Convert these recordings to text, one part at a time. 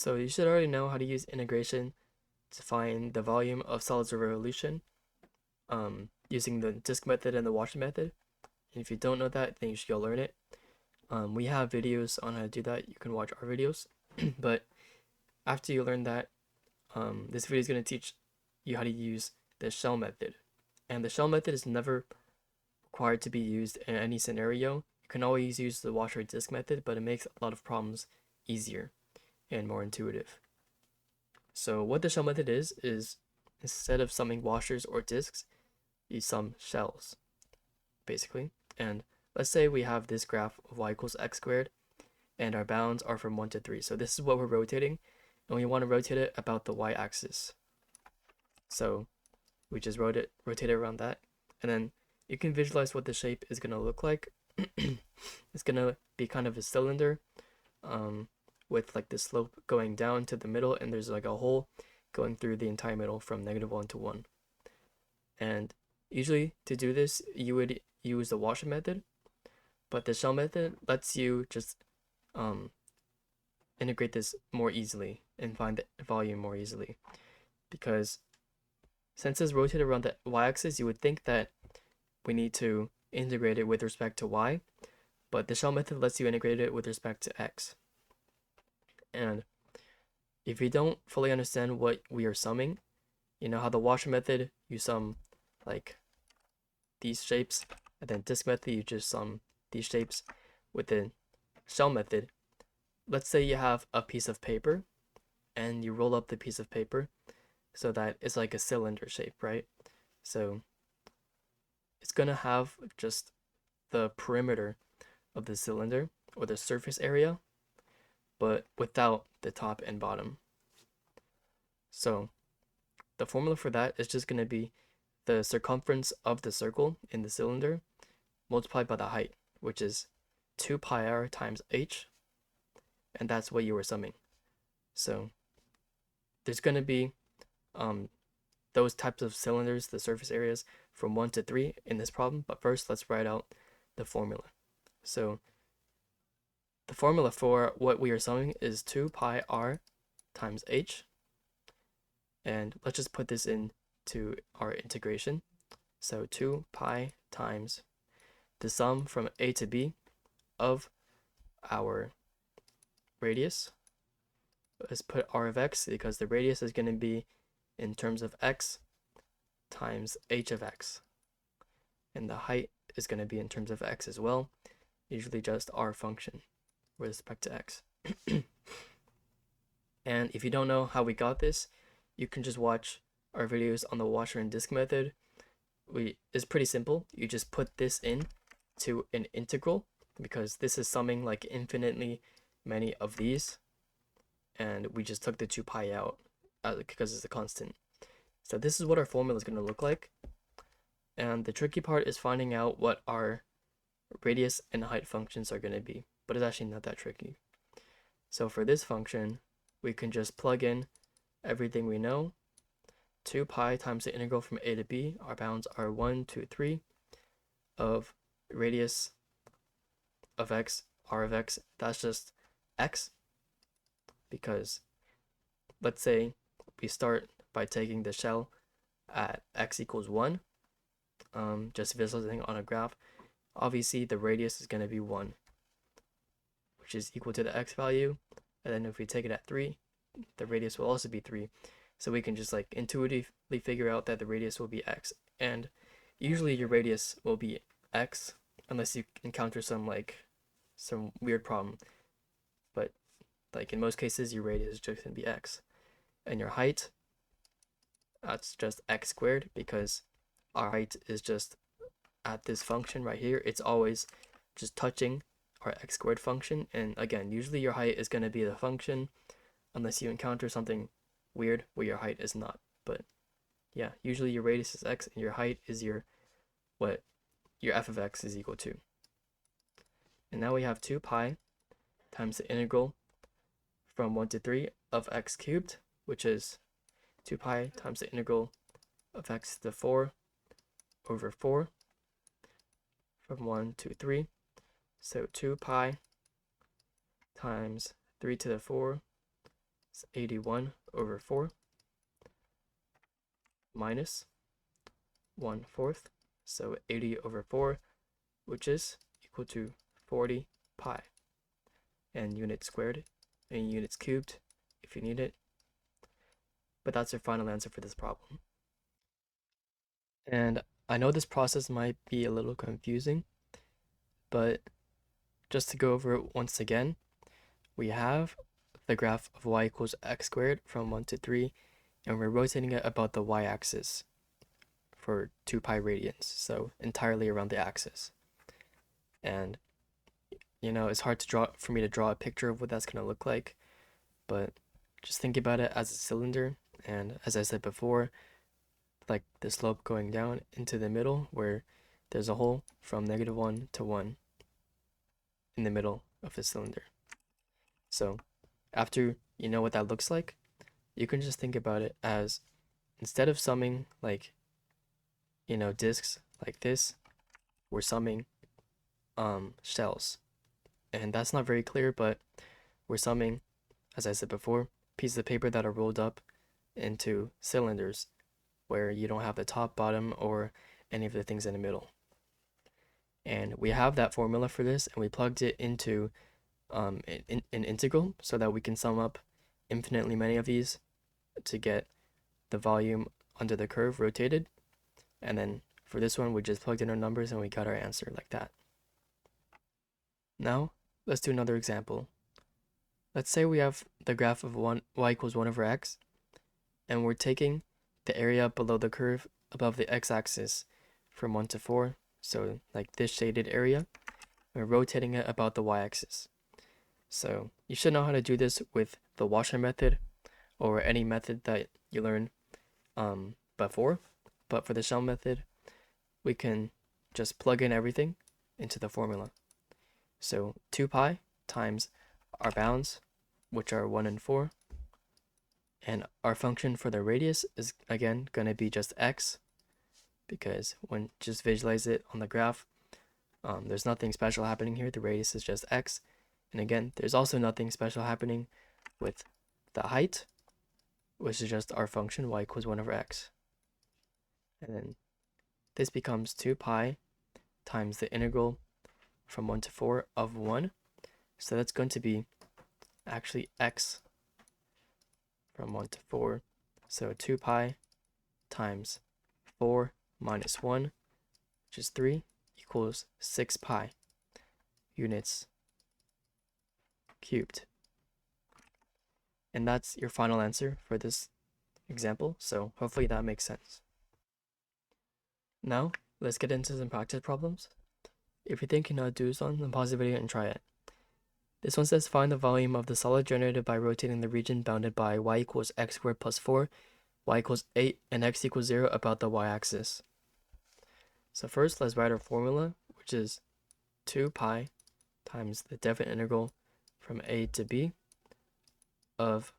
So you should already know how to use integration to find the volume of solids of revolution using the disk method and the Washington method. And if you don't know that, then you should go learn it. We have videos on how to do that. You can watch our videos. But after you learn that, this video is going to teach you how to use the shell method. And the shell method is never required to be used in any scenario. You can always use the washer disk method, but it makes a lot of problems easier and more intuitive. So what the shell method is instead of summing washers or disks, you sum shells, basically. And let's say we have this graph of y equals x squared, and our bounds are from 1 to 3. So this is what we're rotating, and we want to rotate it about the y-axis. So we just rotate it around that, and then you can visualize what the shape is going to look like. It's going to be kind of a cylinder with like the slope going down to the middle, and there's like a hole going through the entire middle from -1 to 1. And usually to do this, you would use the washer method, but the shell method lets you just integrate this more easily and find the volume more easily. Because since it's rotated around the y-axis, you would think that we need to integrate it with respect to y, but the shell method lets you integrate it with respect to x. And if you don't fully understand what we are summing, you know how the washer method, you sum like these shapes, and then disk method, you just sum these shapes. With the shell method, let's say you have a piece of paper and you roll up the piece of paper so that it's like a cylinder shape, right? So it's gonna have just the perimeter of the cylinder or the surface area, but without the top and bottom. So the formula for that is just gonna be the circumference of the circle in the cylinder multiplied by the height, which is 2 pi r times h, and that's what you were summing. So there's going to be those types of cylinders, the surface areas, from 1 to 3 in this problem, but first let's write out the formula. So the formula for what we are summing is 2 pi r times h, and let's just put this into our integration. So 2 pi times the sum from a to b of our radius. Let's put r of x because the radius is going to be in terms of x times h of x, and the height is going to be in terms of x as well, usually just r function with respect to x. And if you don't know how we got this, you can just watch our videos on the washer and disk method. It's pretty simple. You just put this in to an integral, because this is summing like infinitely many of these, and we just took the 2 pi out because it's a constant. So this is what our formula is going to look like, and the tricky part is finding out what our radius and height functions are going to be, but it's actually not that tricky. So for this function, we can just plug in everything we know. 2 pi times the integral from a to b, our bounds are 1, 2, 3, of radius of x, r of x, that's just x, because let's say we start by taking the shell at x equals 1, just visualizing on a graph. Obviously the radius is going to be 1, which is equal to the x value, and then if we take it at 3, the radius will also be 3. So we can just like intuitively figure out that the radius will be x, and usually your radius will be x unless you encounter some weird problem, but like in most cases your radius is just going to be x. And your height, that's just x squared, because our height is just at this function right here. It's always just touching our x squared function, and again, usually your height is going to be the function unless you encounter something weird where your height is not. But yeah, usually your radius is x and your height is what your f of x is equal to. And now we have 2 pi times the integral from 1 to 3 of x cubed, which is 2 pi times the integral of x to the 4 over 4 from 1 to 3. So 2 pi times 3 to the 4, It's 81 over 4 minus 1/4. So 80 over 4, which is equal to 40 pi. And units squared and units cubed if you need it. But that's your final answer for this problem. And I know this process might be a little confusing, but just to go over it once again, we have the graph of y equals x squared from 1 to 3, and we're rotating it about the y-axis for 2 pi radians, so entirely around the axis. And it's hard for me to draw a picture of what that's going to look like, but just think about it as a cylinder, and as I said before, like the slope going down into the middle where there's a hole from -1 to 1 in the middle of the cylinder. So after you know what that looks like, you can just think about it as, instead of summing like discs like this, we're summing shells. And that's not very clear, but we're summing, as I said before, pieces of paper that are rolled up into cylinders where you don't have the top, bottom, or any of the things in the middle. And we have that formula for this, and we plugged it into an integral so that we can sum up infinitely many of these to get the volume under the curve rotated. And then for this one, we just plugged in our numbers and we got our answer like that. Now, let's do another example. Let's say we have the graph of y equals 1 over x, and we're taking the area below the curve above the x-axis from 1 to 4, so like this shaded area, we're rotating it about the y-axis. So you should know how to do this with the washer method or any method that you learned before, but for the shell method, we can just plug in everything into the formula. So 2 pi times our bounds, which are 1 and 4, and our function for the radius is again going to be just x, because when just visualize it on the graph, there's nothing special happening here. The radius is just x. And again, there's also nothing special happening with the height, which is just our function y equals 1 over x. And then this becomes 2 pi times the integral from 1 to 4 of 1. So that's going to be actually x from 1 to 4. So 2 pi times 4 minus 1, which is 3, equals 6 pi units cubed. And that's your final answer for this example, so hopefully that makes sense. Now, let's get into some practice problems. If you think you know how to do this one, then pause the video and try it. This one says find the volume of the solid generated by rotating the region bounded by y equals x squared plus 4, y equals 8, and x equals 0 about the y-axis. So first, let's write our formula, which is 2 pi times the definite integral from a to b of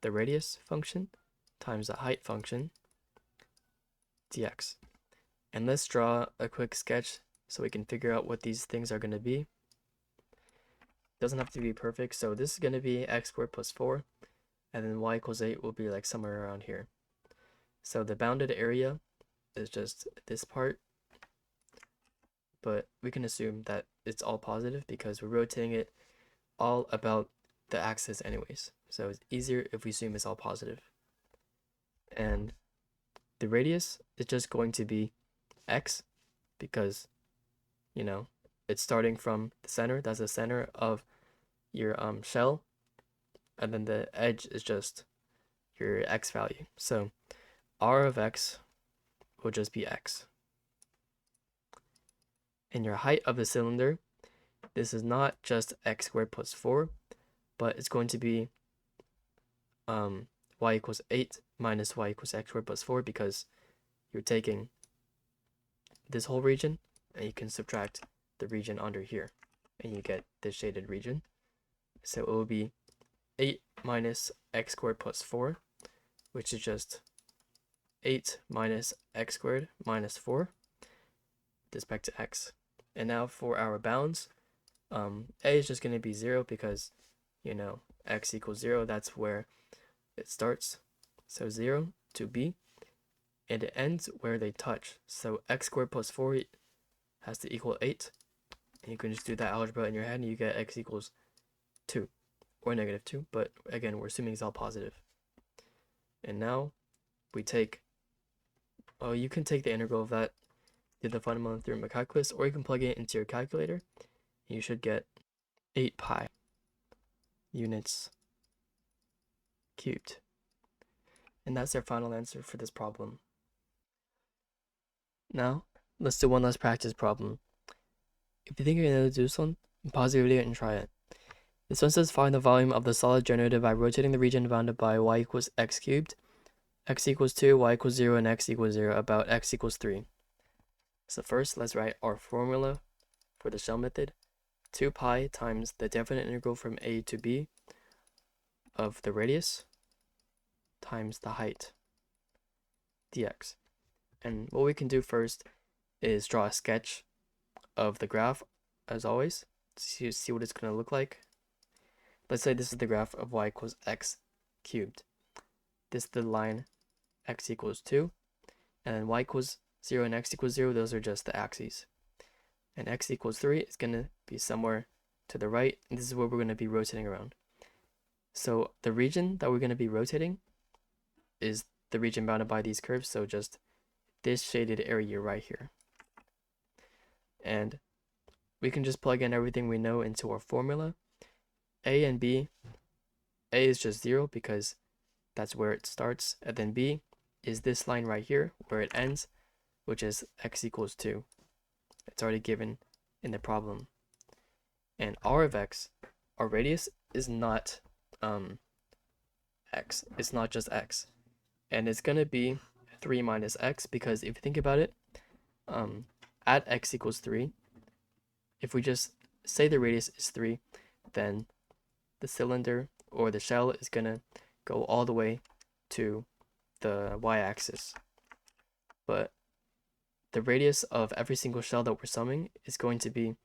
the radius function times the height function dx. And let's draw a quick sketch so we can figure out what these things are going to be. Doesn't have to be perfect, so this is going to be x squared plus 4, and then y equals 8 will be like somewhere around here. So the bounded area is just this part, but we can assume that it's all positive because we're rotating it all about the axis anyways. So it's easier if we assume it's all positive. And the radius is just going to be x because, it's starting from the center. That's the center of your shell, and then the edge is just your x value. So r of x will just be x. And your height of the cylinder, this is not just x squared plus 4, but it's going to be y equals 8 minus y equals x squared plus 4, because you're taking this whole region and you can subtract the region under here and you get this shaded region. So it will be 8 minus x squared plus 4, which is just 8 minus x squared minus 4 with respect to x. And now for our bounds, a is just going to be 0 because, x equals 0. That's where it starts, so 0 to b, and it ends where they touch. So x squared plus 4 has to equal 8, and you can just do that algebra in your head and you get x equals 2 or negative 2, but again, we're assuming it's all positive. And now we take, oh, you can take the integral of that, do the fundamental theorem of calculus, or you can plug it into your calculator. You should get 8 pi units cubed. And that's our final answer for this problem. Now, let's do one last practice problem. If you think you're going to do this one, pause the video and try it. This one says find the volume of the solid generated by rotating the region bounded by y equals x cubed, x equals 2, y equals 0, and x equals 0, about x equals 3. So first, let's write our formula for the shell method. 2 pi times the definite integral from a to b of the radius times the height dx. And what we can do first is draw a sketch of the graph, as always, to see what it's going to look like. Let's say this is the graph of y equals x cubed. This is the line x equals 2, and then y equals 0 and x equals 0, those are just the axes. And x equals 3 is going to be somewhere to the right, and this is where we're going to be rotating around. So the region that we're going to be rotating is the region bounded by these curves, so just this shaded area right here. And we can just plug in everything we know into our formula. A and B, A is just 0 because that's where it starts, and then B is this line right here where it ends, which is x equals 2. It's already given in the problem. And r of x, our radius, is not x. It's not just x. And it's going to be 3 minus x, because if you think about it, at x equals 3, if we just say the radius is 3, then the cylinder or the shell is going to go all the way to the y-axis. But the radius of every single shell that we're summing is going to be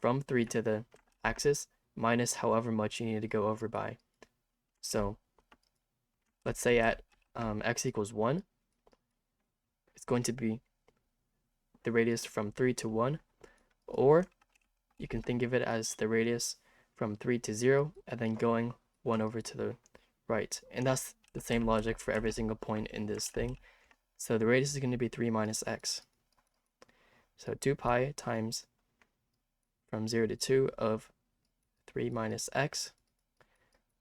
from 3 to the axis minus however much you need to go over by. So let's say at x equals 1, it's going to be the radius from 3 to 1, or you can think of it as the radius from 3 to 0 and then going 1 over to the right. And that's the same logic for every single point in this thing. So the radius is going to be 3 minus x. So 2 pi times from 0 to 2 of 3 minus x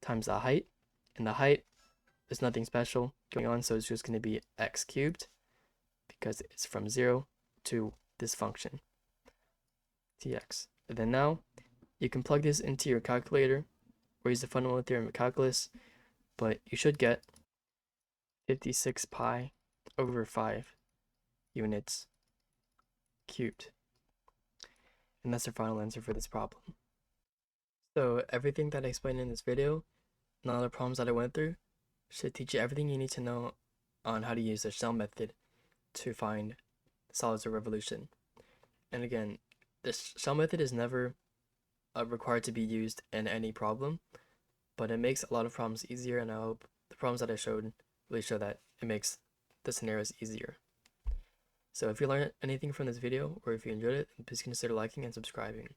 times the height. And the height is nothing special going on, so it's just going to be x cubed because it's from 0 to this function, dx. And then now you can plug this into your calculator or use the fundamental theorem of calculus, but you should get 56 pi over 5 units cubed. And that's our final answer for this problem. So everything that I explained in this video and all the problems that I went through should teach you everything you need to know on how to use the shell method to find solids of revolution. And again, the shell method is never required to be used in any problem, but it makes a lot of problems easier, and I hope the problems that I showed really show that it makes the scenarios easier. So if you learned anything from this video, or if you enjoyed it, please consider liking and subscribing.